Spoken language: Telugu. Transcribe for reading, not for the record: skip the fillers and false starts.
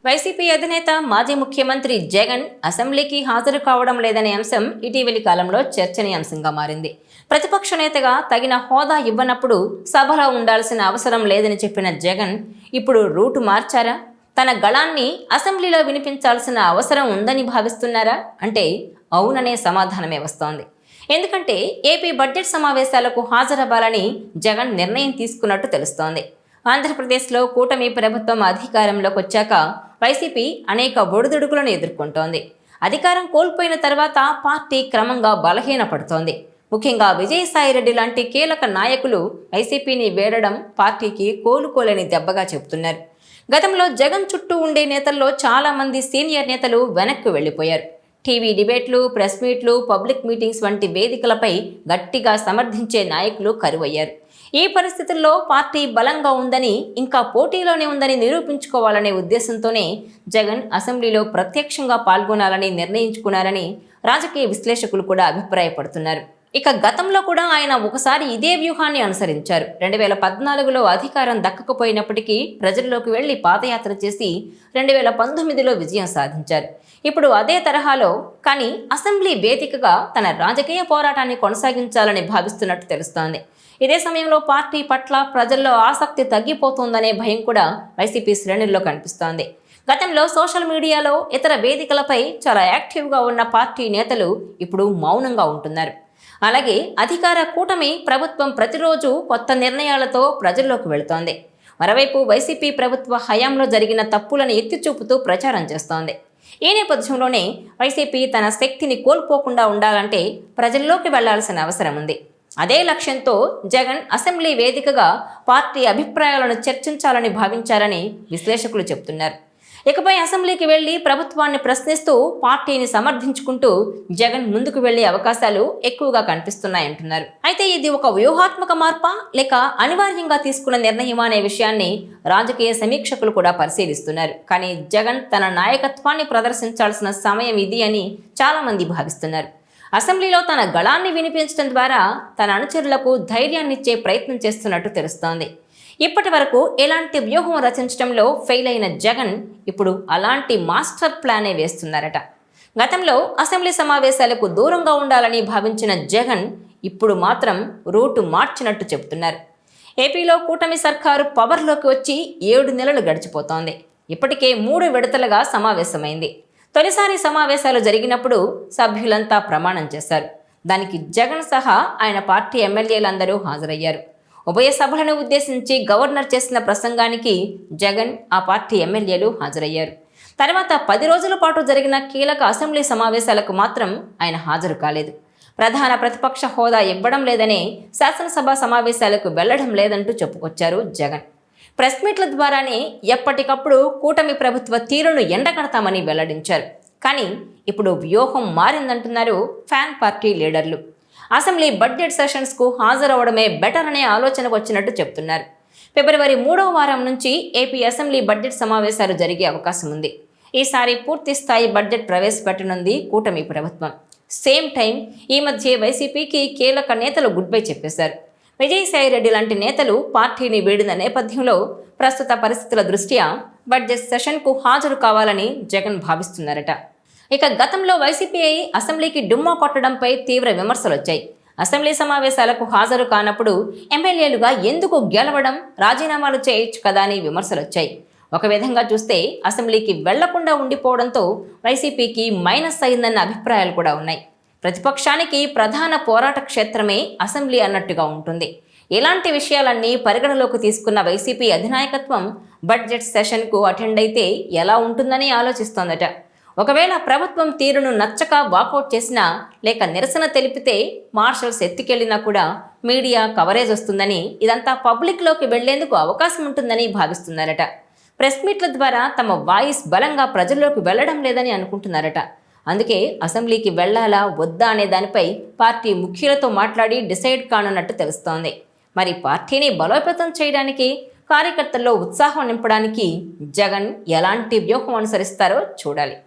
వైసీపీ అధినేత మాజీ ముఖ్యమంత్రి జగన్ అసెంబ్లీకి హాజరు కావడం లేదనే అంశం ఇటీవలి కాలంలో చర్చనీయాంశంగా మారింది. ప్రతిపక్ష నేతగా తగిన హోదా ఇవ్వనప్పుడు సభలో ఉండాల్సిన అవసరం లేదని చెప్పిన జగన్ ఇప్పుడు రూటు మార్చారా? తన గళాన్ని అసెంబ్లీలో వినిపించాల్సిన అవసరం ఉందని భావిస్తున్నారా అంటే అవుననే సమాధానమే వస్తోంది. ఎందుకంటే ఏపీ బడ్జెట్ సమావేశాలకు హాజరవ్వాలని జగన్ నిర్ణయం తీసుకున్నట్టు తెలుస్తోంది. ఆంధ్రప్రదేశ్లో కూటమి ప్రభుత్వం అధికారంలోకి వచ్చాక వైసీపీ అనేక ఒడిదుడుకులను ఎదుర్కొంటోంది. అధికారం కోల్పోయిన తర్వాత పార్టీ క్రమంగా బలహీనపడుతోంది. ముఖ్యంగా విజయసాయిరెడ్డి లాంటి కీలక నాయకులు వైసీపీని వేడడం పార్టీకి కోలుకోలేని దెబ్బగా చెబుతున్నారు. గతంలో జగన్ చుట్టూ ఉండే నేతల్లో చాలా మంది సీనియర్ నేతలు వెనక్కి వెళ్లిపోయారు. టీవీ డిబేట్లు, ప్రెస్ మీట్లు, పబ్లిక్ మీటింగ్స్ వంటి వేదికలపై గట్టిగా సమర్థించే నాయకులు కరువయ్యారు. ఈ పరిస్థితుల్లో పార్టీ బలంగా ఉందని, ఇంకా పోటీలోనే ఉందని నిరూపించుకోవాలనే ఉద్దేశంతోనే జగన్ అసెంబ్లీలో ప్రత్యక్షంగా పాల్గొనాలని నిర్ణయించుకున్నారని రాజకీయ విశ్లేషకులు కూడా అభిప్రాయపడుతున్నారు. ఇక గతంలో కూడా ఆయన ఒకసారి ఇదే వ్యూహాన్ని అనుసరించారు. 2014లో అధికారం దక్కకపోయినప్పటికీ ప్రజల్లోకి వెళ్లి పాదయాత్ర చేసి 2019లో విజయం సాధించారు. ఇప్పుడు అదే తరహాలో కానీ అసెంబ్లీ వేదికగా తన రాజకీయ పోరాటాన్ని కొనసాగించాలని భావిస్తున్నట్టు తెలుస్తోంది. ఇదే సమయంలో పార్టీ పట్ల ప్రజల్లో ఆసక్తి తగ్గిపోతుందనే భయం కూడా వైసీపీ శ్రేణుల్లో కనిపిస్తోంది. గతంలో సోషల్ మీడియాలో ఇతర వేదికలపై చాలా యాక్టివ్గా ఉన్న పార్టీ నేతలు ఇప్పుడు మౌనంగా ఉంటున్నారు. అలాగే అధికార కూటమి ప్రభుత్వం ప్రతిరోజు కొత్త నిర్ణయాలతో ప్రజల్లోకి వెళుతోంది. మరోవైపు వైసీపీ ప్రభుత్వ హయాంలో జరిగిన తప్పులను ఎత్తిచూపుతూ ప్రచారం చేస్తోంది. ఈ నేపథ్యంలోనే వైసీపీ తన శక్తిని కోల్పోకుండా ఉండాలంటే ప్రజల్లోకి వెళ్లాల్సిన అవసరం ఉంది. అదే లక్ష్యంతో జగన్ అసెంబ్లీ వేదికగా పార్టీ అభిప్రాయాలను చర్చించాలని భావించారని విశ్లేషకులు చెబుతున్నారు. ఇకపై అసెంబ్లీకి వెళ్లి ప్రభుత్వాన్ని ప్రశ్నిస్తూ పార్టీని సమర్థించుకుంటూ జగన్ ముందుకు వెళ్లే అవకాశాలు ఎక్కువగా కనిపిస్తున్నాయంటున్నారు. అయితే ఇది ఒక వ్యూహాత్మక మార్పా లేక అనివార్యంగా తీసుకున్న నిర్ణయమా అనే విషయాన్ని రాజకీయ సమీక్షకులు కూడా పరిశీలిస్తున్నారు. కానీ జగన్ తన నాయకత్వాన్ని ప్రదర్శించాల్సిన సమయం ఇది అని చాలా మంది భావిస్తున్నారు. అసెంబ్లీలో తన గళాన్ని వినిపించడం ద్వారా తన అనుచరులకు ధైర్యాన్నిచ్చే ప్రయత్నం చేస్తున్నట్టు తెలుస్తోంది. ఇప్పటి వరకు ఎలాంటి వ్యూహం రచించడంలో ఫెయిల్ అయిన జగన్ ఇప్పుడు అలాంటి మాస్టర్ ప్లానే వేస్తున్నారట. గతంలో అసెంబ్లీ సమావేశాలకు దూరంగా ఉండాలని భావించిన జగన్ ఇప్పుడు మాత్రం రూటు మార్చినట్టు చెబుతున్నారు. ఏపీలో కూటమి సర్కారు పవర్లోకి వచ్చి 7 నెలలు గడిచిపోతోంది. ఇప్పటికే 3 విడతలుగా సమావేశమైంది. తొలిసారి సమావేశాలు జరిగినప్పుడు సభ్యులంతా ప్రమాణం చేశారు. దానికి జగన్ సహా ఆయన పార్టీ ఎమ్మెల్యేలందరూ హాజరయ్యారు. ఉభయ సభలను ఉద్దేశించి గవర్నర్ చేసిన ప్రసంగానికి జగన్, ఆ పార్టీ ఎమ్మెల్యేలు హాజరయ్యారు. తర్వాత 10 రోజుల పాటు జరిగిన కీలక అసెంబ్లీ సమావేశాలకు మాత్రం ఆయన హాజరు కాలేదు. ప్రధాన ప్రతిపక్ష హోదా ఇవ్వడం లేదనే శాసనసభ సమావేశాలకు వెళ్లడం లేదంటూ చెప్పుకొచ్చారు జగన్. ప్రెస్ మీట్ల ద్వారానే ఎప్పటికప్పుడు కూటమి ప్రభుత్వ తీరును ఎండగడతామని వెల్లడించారు. కానీ ఇప్పుడు వ్యూహం మారిందంటున్నారు ఫ్యాన్ పార్టీ లీడర్లు. అసెంబ్లీ బడ్జెట్ సెషన్స్కు హాజరవడమే బెటర్ అనే ఆలోచనకు వచ్చినట్టు చెప్తున్నారు. ఫిబ్రవరి 3వ వారం నుంచి ఏపీ అసెంబ్లీ బడ్జెట్ సమావేశాలు జరిగే అవకాశం ఉంది. ఈసారి పూర్తి స్థాయి బడ్జెట్ ప్రవేశపెట్టనుంది కూటమి ప్రభుత్వం. సేమ్ టైం ఈ మధ్య వైసీపీకి కీలక నేతలు గుడ్ బై చెప్పేశారు. విజయసాయిరెడ్డి లాంటి నేతలు పార్టీని వీడిన నేపథ్యంలో ప్రస్తుత పరిస్థితుల దృష్ట్యా బడ్జెట్ సెషన్కు హాజరు కావాలని జగన్ భావిస్తున్నారట. ఇక గతంలో వైసీపీ అసెంబ్లీకి డుమ్మా కొట్టడంపై తీవ్ర విమర్శలు వచ్చాయి. అసెంబ్లీ సమావేశాలకు హాజరు కానప్పుడు ఎమ్మెల్యేలుగా ఎందుకు గెలవడం, రాజీనామాలు చేయొచ్చు కదా అని విమర్శలు వచ్చాయి. ఒక విధంగా చూస్తే అసెంబ్లీకి వెళ్లకుండా ఉండిపోవడంతో వైసీపీకి మైనస్ అయిందన్న అభిప్రాయాలు కూడా ఉన్నాయి. ప్రతిపక్షానికి ప్రధాన పోరాట క్షేత్రమే అసెంబ్లీ అన్నట్టుగా ఉంటుంది. ఇలాంటి విషయాలన్నీ పరిగణలోకి తీసుకున్న వైసీపీ అధినాయకత్వం బడ్జెట్ సెషన్కు అటెండ్ అయితే ఎలా ఉంటుందని ఆలోచిస్తోందట. ఒకవేళ ప్రభుత్వం తీరును నచ్చక వాకౌట్ చేసినా లేక నిరసన తెలిపితే మార్షల్స్ ఎత్తుకెళ్లినా కూడా మీడియా కవరేజ్ వస్తుందని, ఇదంతా పబ్లిక్లోకి వెళ్లేందుకు అవకాశం ఉంటుందని భావిస్తున్నారట. ప్రెస్ మీట్ల ద్వారా తమ వాయిస్ బలంగా ప్రజల్లోకి వెళ్లడం లేదని అనుకుంటున్నారట. అందుకే అసెంబ్లీకి వెళ్లాలా వద్దా అనే దానిపై పార్టీ ముఖ్యులతో మాట్లాడి డిసైడ్ కానున్నట్టు తెలుస్తోంది. మరి పార్టీని బలోపేతం చేయడానికి, కార్యకర్తల్లో ఉత్సాహం నింపడానికి జగన్ ఎలాంటి వ్యూహం అనుసరిస్తారో చూడాలి.